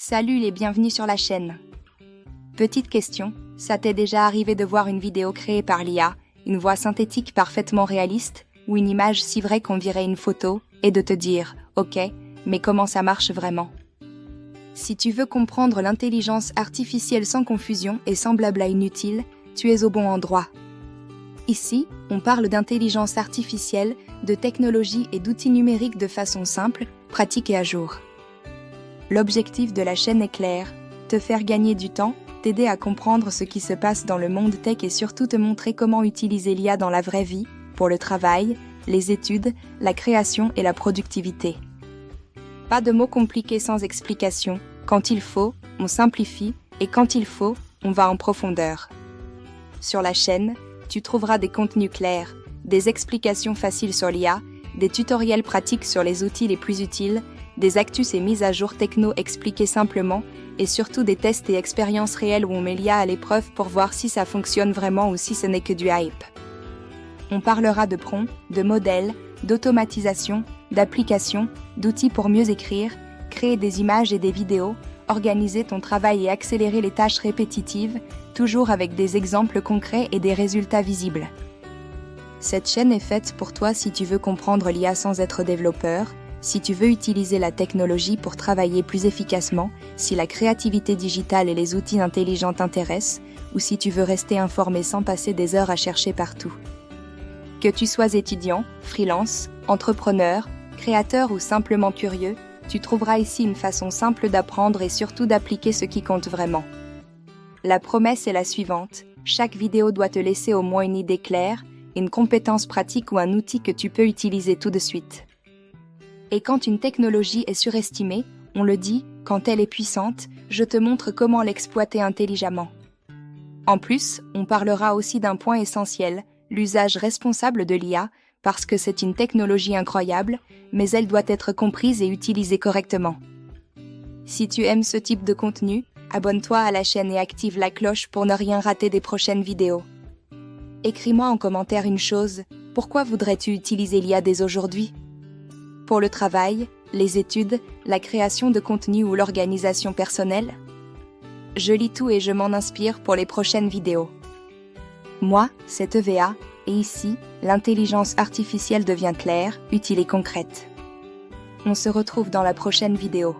Salut et bienvenue sur la chaîne. Petite question, ça t'est déjà arrivé de voir une vidéo créée par l'IA, une voix synthétique parfaitement réaliste, ou une image si vraie qu'on dirait une photo, et de te dire « Ok, mais comment ça marche vraiment ?» Si tu veux comprendre l'intelligence artificielle sans confusion et sans blabla inutile, tu es au bon endroit. Ici, on parle d'intelligence artificielle, de technologie et d'outils numériques de façon simple, pratique et à jour. L'objectif de la chaîne est clair, te faire gagner du temps, t'aider à comprendre ce qui se passe dans le monde tech et surtout te montrer comment utiliser l'IA dans la vraie vie, pour le travail, les études, la création et la productivité. Pas de mots compliqués sans explication. Quand il faut, on simplifie, et quand il faut, on va en profondeur. Sur la chaîne, tu trouveras des contenus clairs, des explications faciles sur l'IA, des tutoriels pratiques sur les outils les plus utiles, des actus et mises à jour techno expliquées simplement, et surtout des tests et expériences réelles où on met l'IA à l'épreuve pour voir si ça fonctionne vraiment ou si ce n'est que du hype. On parlera de prompts, de modèles, d'automatisation, d'applications, d'outils pour mieux écrire, créer des images et des vidéos, organiser ton travail et accélérer les tâches répétitives, toujours avec des exemples concrets et des résultats visibles. Cette chaîne est faite pour toi si tu veux comprendre l'IA sans être développeur, si tu veux utiliser la technologie pour travailler plus efficacement, si la créativité digitale et les outils intelligents t'intéressent, ou si tu veux rester informé sans passer des heures à chercher partout. Que tu sois étudiant, freelance, entrepreneur, créateur ou simplement curieux, tu trouveras ici une façon simple d'apprendre et surtout d'appliquer ce qui compte vraiment. La promesse est la suivante, chaque vidéo doit te laisser au moins une idée claire, une compétence pratique ou un outil que tu peux utiliser tout de suite. Et quand une technologie est surestimée, on le dit, quand elle est puissante, je te montre comment l'exploiter intelligemment. En plus, on parlera aussi d'un point essentiel, l'usage responsable de l'IA, parce que c'est une technologie incroyable, mais elle doit être comprise et utilisée correctement. Si tu aimes ce type de contenu, abonne-toi à la chaîne et active la cloche pour ne rien rater des prochaines vidéos. Écris-moi en commentaire une chose, pourquoi voudrais-tu utiliser l'IA dès aujourd'hui ? Pour le travail, les études, la création de contenu ou l'organisation personnelle ? Je lis tout et je m'en inspire pour les prochaines vidéos. Moi, c'est EVA, et ici, l'intelligence artificielle devient claire, utile et concrète. On se retrouve dans la prochaine vidéo.